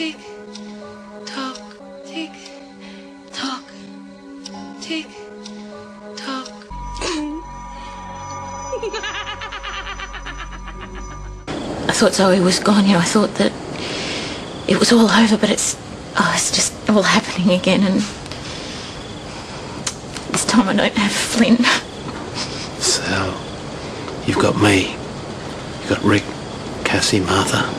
tick, tock, tick, tock, tick, tock. I thought Zoe was gone, I thought that it was all over, but it's just all happening again, and this time I don't have Flynn. Sal, you've got me. You've got Rick, Cassie, Martha.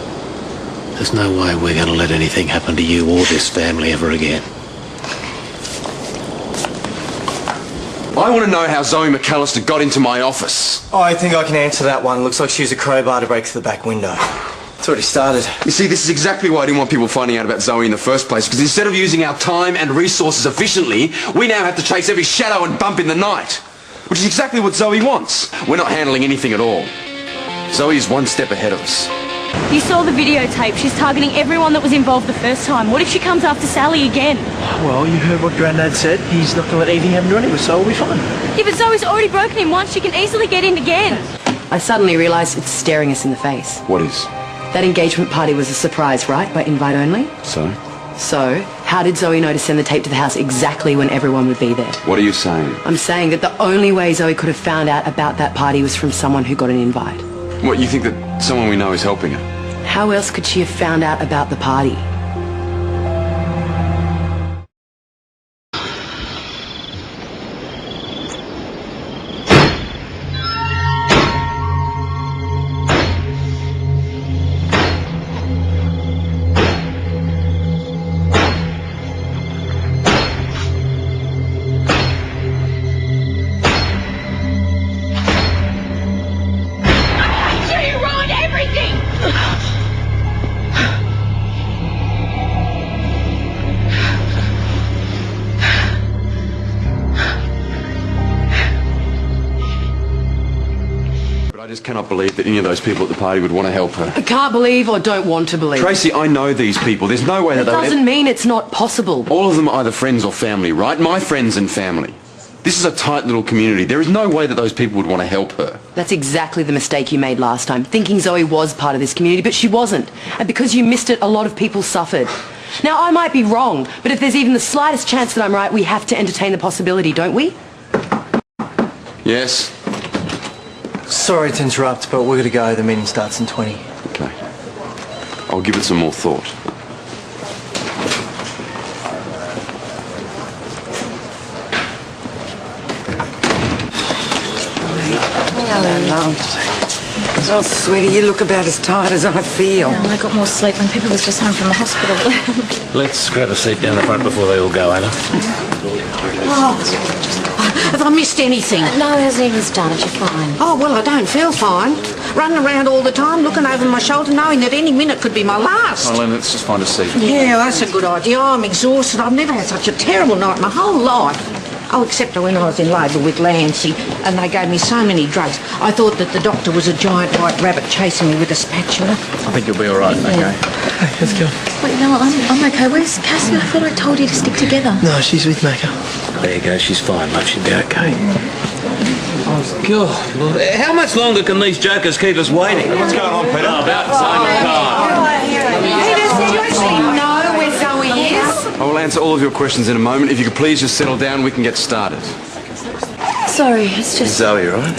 There's no way we're going to let anything happen to you or this family ever again. I want to know how Zoe McAllister got into my office. Oh, I think I can answer that one. Looks like she used a crowbar to break through the back window. It's already started. You see, this is exactly why I didn't want people finding out about Zoe in the first place, because instead of using our time and resources efficiently, we now have to chase every shadow and bump in the night, which is exactly what Zoe wants. We're not handling anything at all. Zoe is one step ahead of us. You saw the videotape. She's targeting everyone that was involved the first time. What if she comes after Sally again? Well, you heard what Grandad said. He's not going to let anything happen to anyone, so we'll be fine. Yeah, but Zoe's already broken in once. She can easily get in again. I suddenly realised it's staring us in the face. What is? That engagement party was a surprise, right? By invite only? So? So, how did Zoe know to send the tape to the house exactly when everyone would be there? What are you saying? I'm saying that the only way Zoe could have found out about that party was from someone who got an invite. What, you think that someone we know is helping her? How else could she have found out about the party? I just cannot believe that any of those people at the party would want to help her. I can't believe or don't want to believe. Tracy, I know these people. There's no way that they would... It doesn't mean it's not possible. All of them are either friends or family, right? My friends and family. This is a tight little community. There is no way that those people would want to help her. That's exactly the mistake you made last time, thinking Zoe was part of this community, but she wasn't. And because you missed it, a lot of people suffered. Now, I might be wrong, but if there's even the slightest chance that I'm right, we have to entertain the possibility, don't we? Yes. Sorry to interrupt, but we're going to go. The meeting starts in 20. Okay. I'll give it some more thought. Hello. Oh, sweetie, you look about as tired as I feel. Well, I got more sleep when Pippa was just home from the hospital. Let's grab a seat down the front before they all go, Anna. Oh, have I missed anything? No, it hasn't even started. You're fine. Oh, well, I don't feel fine. Running around all the time, looking over my shoulder, knowing that any minute could be my last. Well, let's just find a seat. Yeah, that's a good idea. I'm exhausted. I've never had such a terrible night my whole life. Oh, except when I was in labour with Lancy, and they gave me so many drugs. I thought that the doctor was a giant white rabbit chasing me with a spatula. I think you'll be all right, okay? Hey, let's go. Wait, no, I'm okay. Where's Cassie? I thought I told you to stick together. No, she's with Macca. There you go, she's fine, love, she'll be okay. Oh, God, Lord. How much longer can these jokers keep us waiting? What's going on, Peter? About the same time. Peter, do you actually know where Zoe is? I will answer all of your questions in a moment. If you could please just settle down, we can get started. Sorry, it's just... Zoe, right?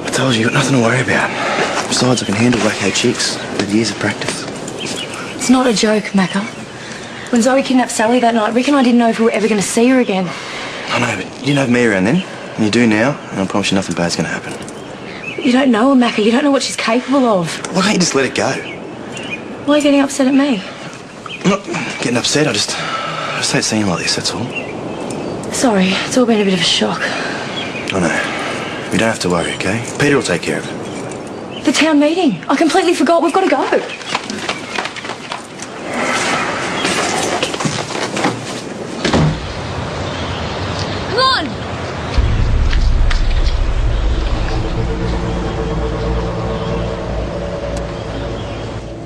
I told you, you've got nothing to worry about. Besides, I can handle wacko chicks with years of practice. It's not a joke, Macca. When Zoe kidnapped Sally that night, Rick and I didn't know if we were ever going to see her again. I know, but you didn't have me around then. And you do now, and I promise you nothing bad's going to happen. You don't know her, Macca. You don't know what she's capable of. Why can't you just let it go? Why are you getting upset at me? I'm not getting upset, I just hate seeing you like this, that's all. Sorry, it's all been a bit of a shock. I know. You don't have to worry, okay? Peter will take care of it. The town meeting. I completely forgot. We've got to go. Come on!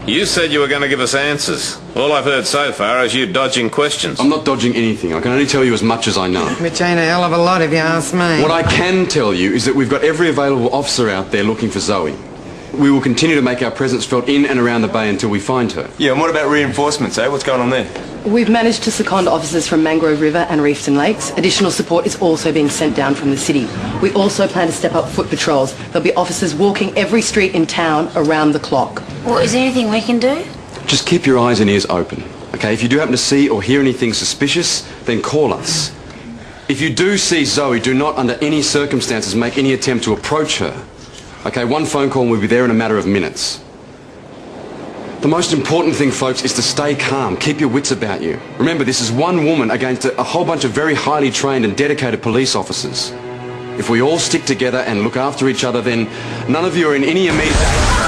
You said you were going to give us answers. All I've heard so far is you dodging questions. I'm not dodging anything. I can only tell you as much as I know. Which ain't a hell of a lot if you ask me. What I can tell you is that we've got every available officer out there looking for Zoe. We will continue to make our presence felt in and around the bay until we find her. Yeah, and what about reinforcements, eh? What's going on there? We've managed to second officers from Mangrove River and Reefton Lakes. Additional support is also being sent down from the city. We also plan to step up foot patrols. There'll be officers walking every street in town around the clock. Well, is there anything we can do? Just keep your eyes and ears open, okay? If you do happen to see or hear anything suspicious, then call us. If you do see Zoe, do not under any circumstances make any attempt to approach her. Okay, one phone call and we'll be there in a matter of minutes. The most important thing, folks, is to stay calm. Keep your wits about you. Remember, this is one woman against a whole bunch of very highly trained and dedicated police officers. If we all stick together and look after each other, then none of you are in any immediate...